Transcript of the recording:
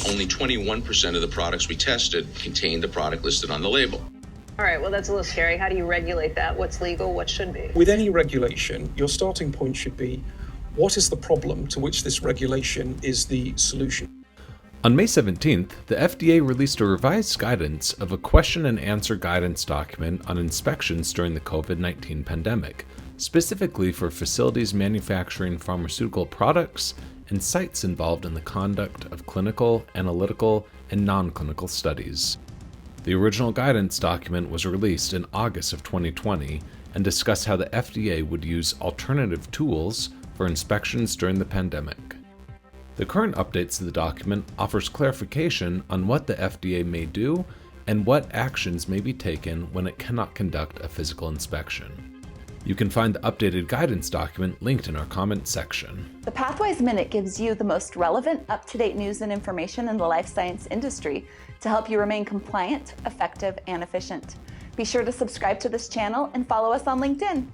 only 21% of the products we tested contained the product listed on the label. All right, well, that's a little scary. How do you regulate that? What's legal? What should be? With any regulation, your starting point should be, what is the problem to which this regulation is the solution? On May 17th, the FDA released a revised guidance of a question and answer guidance document on inspections during the COVID-19 pandemic, specifically for facilities manufacturing pharmaceutical products and sites involved in the conduct of clinical, analytical, and non-clinical studies. The original guidance document was released in August of 2020 and discussed how the FDA would use alternative tools for inspections during the pandemic. The current updates to the document offers clarification on what the FDA may do and what actions may be taken when it cannot conduct a physical inspection. You can find the updated guidance document linked in our comments section. The Pathways Minute gives you the most relevant, up-to-date news and information in the life science industry to help you remain compliant, effective, and efficient. Be sure to subscribe to this channel and follow us on LinkedIn.